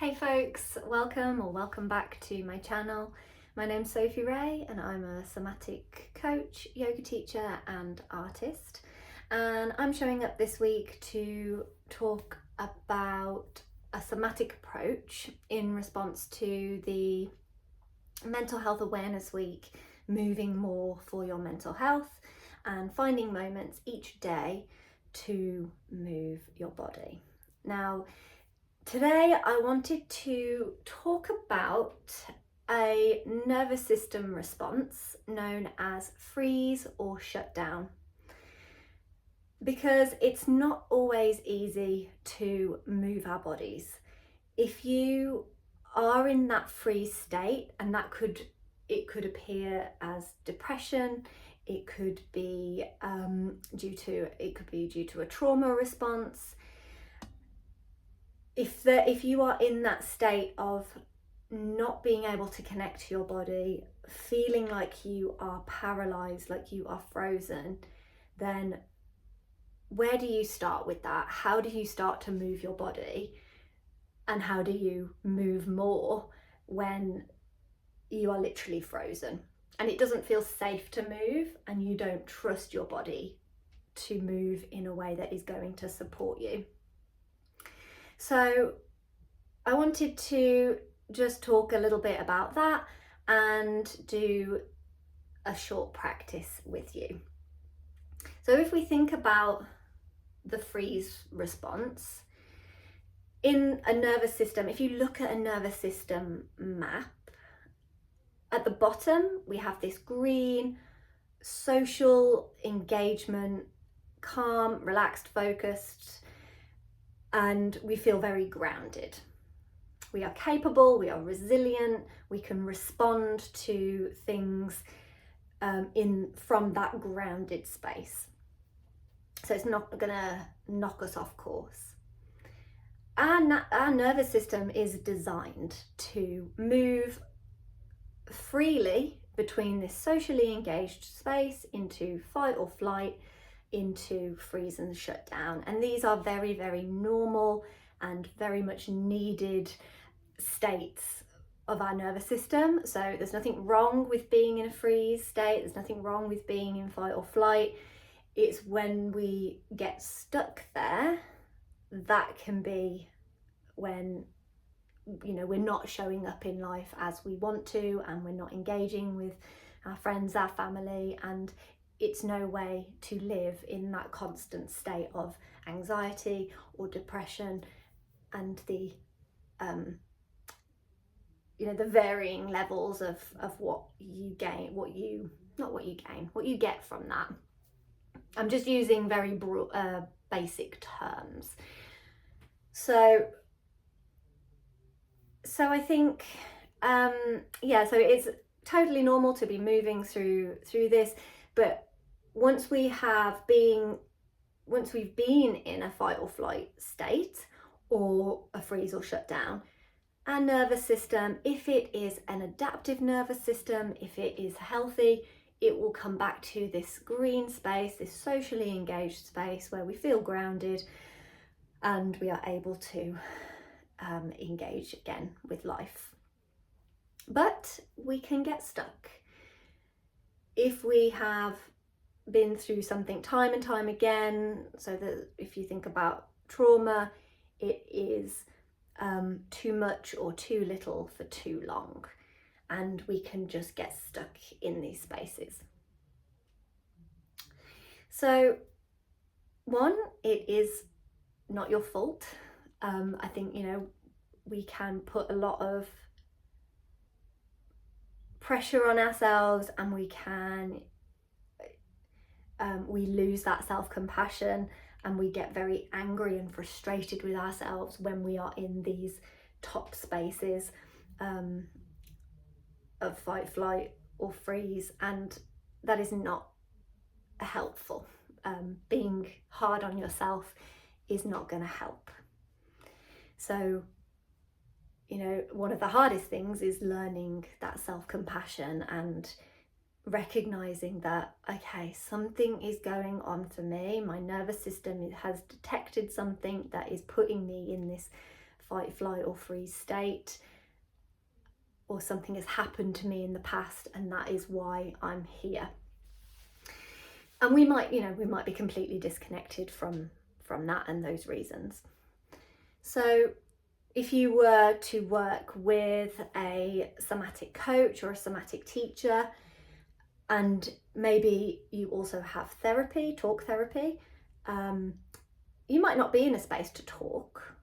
Hey folks, welcome back to my channel. My name's Sophie Ray and I'm a somatic coach, yoga teacher and artist. And I'm showing up this week to talk about a somatic approach in response to the Mental Health Awareness Week, moving more for your mental health and finding moments each day to move your body. Now, today I wanted to talk about a nervous system response known as freeze or shutdown, because it's not always easy to move our bodies. If you are in that freeze state, and it could appear as depression, it could be due to a trauma response. If you are in that state of not being able to connect to your body, feeling like you are paralyzed, like you are frozen, then where do you start with that? How do you start to move your body? And how do you move more when you are literally frozen and it doesn't feel safe to move and you don't trust your body to move in a way that is going to support you? So I wanted to just talk a little bit about that and do a short practice with you. So if we think about the freeze response in a nervous system, if you look at a nervous system map, at the bottom we have this green social engagement, calm, relaxed, focused, and we feel very grounded. We are capable, we are resilient, we can respond to things from that grounded space. So it's not gonna knock us off course. Our nervous system is designed to move freely between this socially engaged space into fight or flight, into freeze and shut down. And these are very, very normal and very much needed states of our nervous system. So there's nothing wrong with being in a freeze state, there's nothing wrong with being in fight or flight. It's when we get stuck there, that can be when, you know, we're not showing up in life as we want to, and we're not engaging with our friends, our family, and it's no way to live in that constant state of anxiety or depression and the the varying levels of what you gain, what you get from that. I'm just using very basic terms. So I think so it's totally normal to be moving through this, but once we've been in a fight or flight state or a freeze or shutdown, our nervous system, if it is an adaptive nervous system, if it is healthy, it will come back to this green space, this socially engaged space where we feel grounded and we are able to engage again with life. But we can get stuck if we have been through something time and time again. So that if you think about trauma, it is too much or too little for too long, and we can just get stuck in these spaces. So one, it is not your fault. I think, we can put a lot of pressure on ourselves, and we lose that self-compassion, and we get very angry and frustrated with ourselves when we are in these top spaces of fight, flight or freeze, and that is not helpful. Being hard on yourself is not going to help. So one of the hardest things is learning that self-compassion and recognizing that, okay, something is going on for me. My nervous system has detected something that is putting me in this fight, flight or freeze state, or something has happened to me in the past and that is why I'm here. And we might be completely disconnected from that and those reasons. So if you were to work with a somatic coach or a somatic teacher, and maybe you also have therapy, talk therapy, you might not be in a space to talk.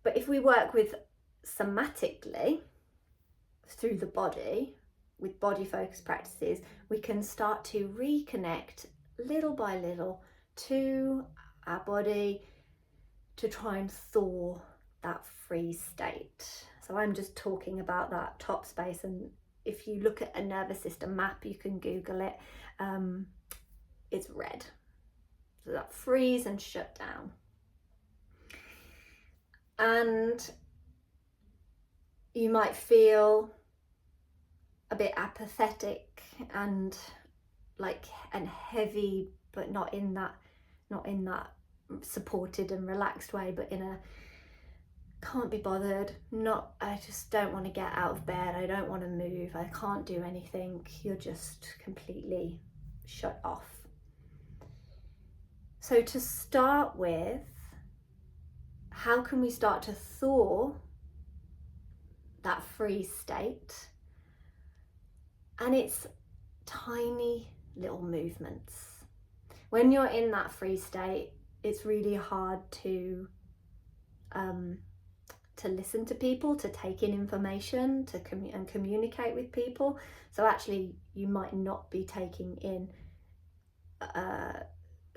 But if we work with somatically through the body, with body focused practices, we can start to reconnect little by little to our body to try and thaw that freeze state. So I'm just talking about that top space, and if you look at a nervous system map, you can Google it, it's red. So that freeze and shut down. And you might feel a bit apathetic and heavy, but not in that supported and relaxed way, but in a can't be bothered, I just don't want to get out of bed, I don't want to move, I can't do anything. You're just completely shut off. So to start with, how can we start to thaw that freeze state? And it's tiny little movements. When you're in that freeze state, it's really hard to listen to people, to take in information, and communicate with people. So actually, you might not be taking in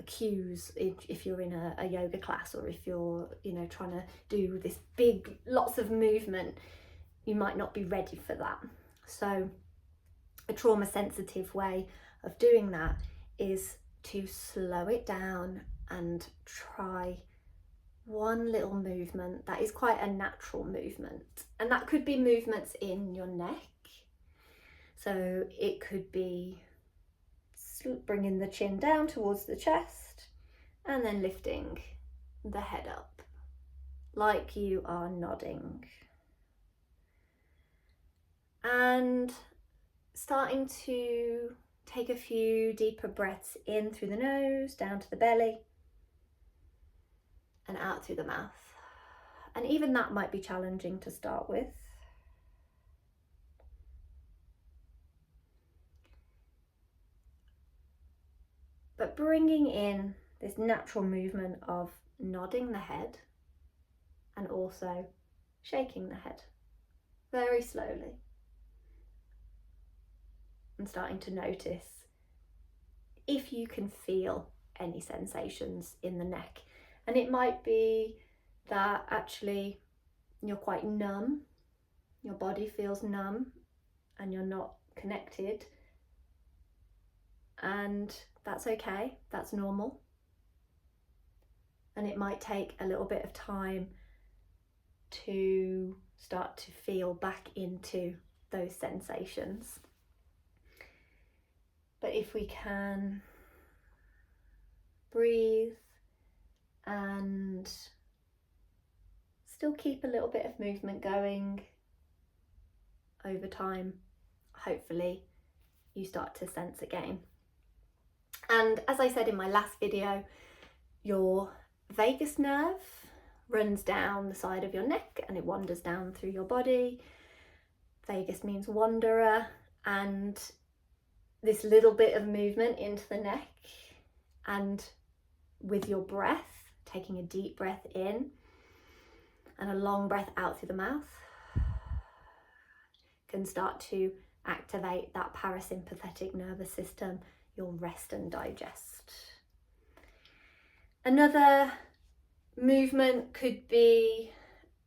cues if you're in a yoga class, or if you're trying to do this big lots of movement, you might not be ready for that. So a trauma sensitive way of doing that is to slow it down and try one little movement that is quite a natural movement. And that could be movements in your neck. So it could be bringing the chin down towards the chest and then lifting the head up like you are nodding. And starting to take a few deeper breaths in through the nose, down to the belly, and out through the mouth. And even that might be challenging to start with. But bringing in this natural movement of nodding the head and also shaking the head very slowly. And starting to notice if you can feel any sensations in the neck. And it might be that actually you're quite numb, your body feels numb and you're not connected. And that's okay, that's normal. And it might take a little bit of time to start to feel back into those sensations. But if we can breathe and still keep a little bit of movement going over time, hopefully you start to sense again. And as I said in my last video, your vagus nerve runs down the side of your neck and it wanders down through your body. Vagus means wanderer, and this little bit of movement into the neck, and with your breath, taking a deep breath in and a long breath out through the mouth, can start to activate that parasympathetic nervous system, your rest and digest. Another movement could be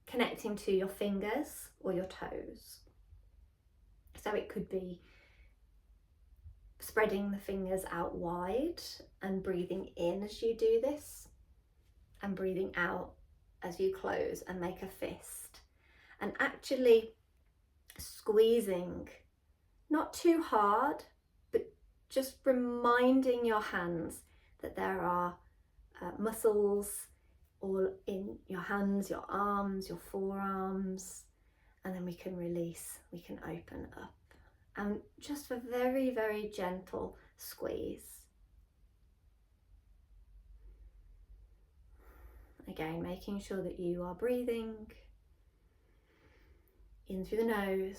connecting to your fingers or your toes. So it could be spreading the fingers out wide and breathing in as you do this, and breathing out as you close and make a fist, and actually squeezing, not too hard, but just reminding your hands that there are muscles all in your hands, your arms, your forearms, and then we can release, we can open up. And just a very, very gentle squeeze. Again, making sure that you are breathing in through the nose,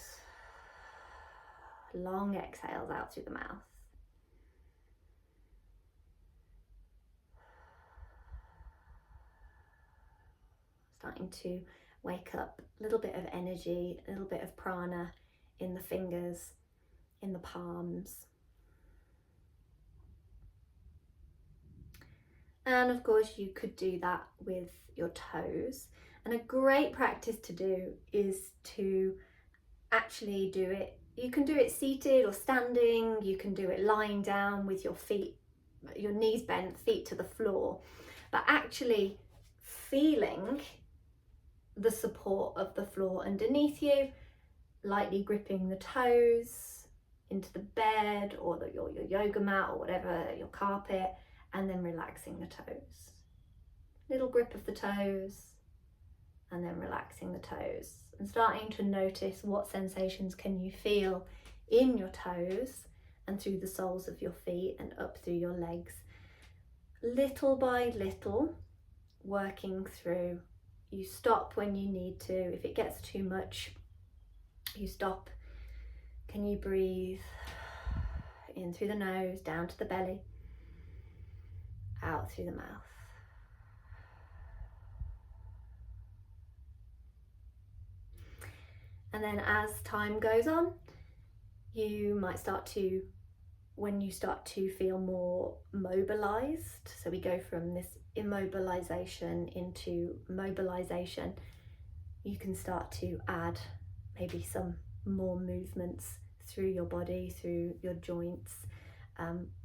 long exhales out through the mouth. Starting to wake up a little bit of energy, a little bit of prana in the fingers, in the palms. And of course you could do that with your toes. And a great practice to do is to actually do it. You can do it seated or standing, you can do it lying down with your feet, your knees bent, feet to the floor, but actually feeling the support of the floor underneath you, lightly gripping the toes into the bed or your yoga mat or whatever, your carpet, and then relaxing the toes. Little grip of the toes and then relaxing the toes and starting to notice what sensations can you feel in your toes and through the soles of your feet and up through your legs. Little by little, working through. You stop when you need to. If it gets too much, you stop. Can you breathe in through the nose, down to the belly, out through the mouth. And then as time goes on, you might start to, when you start to feel more mobilized, so we go from this immobilization into mobilization, you can start to add maybe some more movements through your body, through your joints.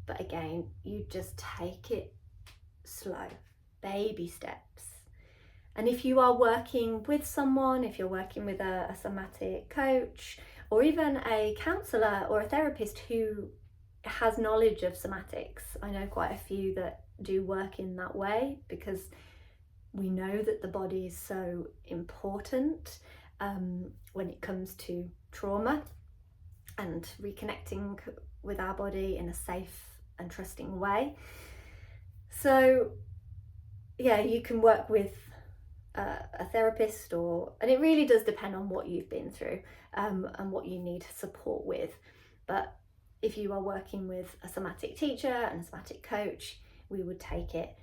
But again, you just take it slow, baby steps. And if you are working with someone, if you're working with a somatic coach or even a counsellor or a therapist who has knowledge of somatics, I know quite a few that do work in that way because we know that the body is so important when it comes to trauma and reconnecting with our body in a safe and trusting way. So yeah, you can work with a therapist, and it really does depend on what you've been through and what you need support with. But if you are working with a somatic teacher and a somatic coach, we would take it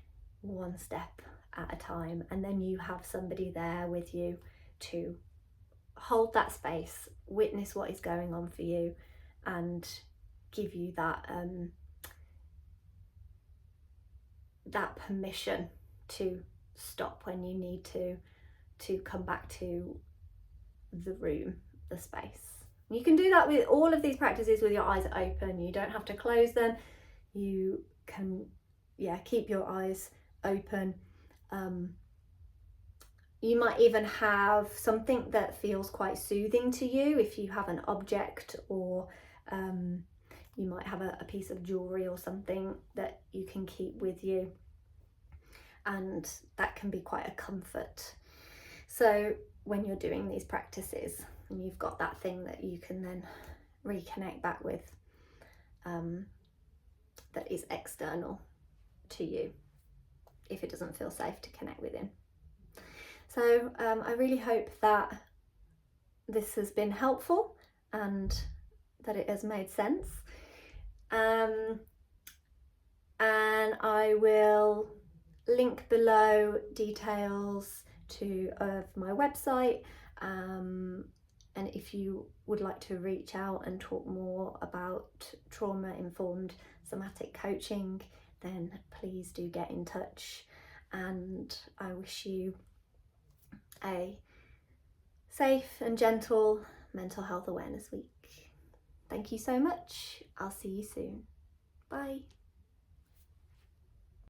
one step at a time, and then you have somebody there with you to hold that space, witness what is going on for you, and give you that that permission to stop when you need to come back to the room, the space. You can do that with all of these practices with your eyes open. You don't have to close them. You can, keep your eyes open. You might even have something that feels quite soothing to you if you have an object, or you might have a piece of jewelry or something that you can keep with you, and that can be quite a comfort. So when you're doing these practices and you've got that thing that you can then reconnect back with, that is external to you if it doesn't feel safe to connect within. So I really hope that this has been helpful and that it has made sense. And I will link below details of my website, and if you would like to reach out and talk more about trauma-informed somatic coaching, then please do get in touch, and I wish you a safe and gentle mental health awareness week. Thank you so much. I'll see you soon. Bye.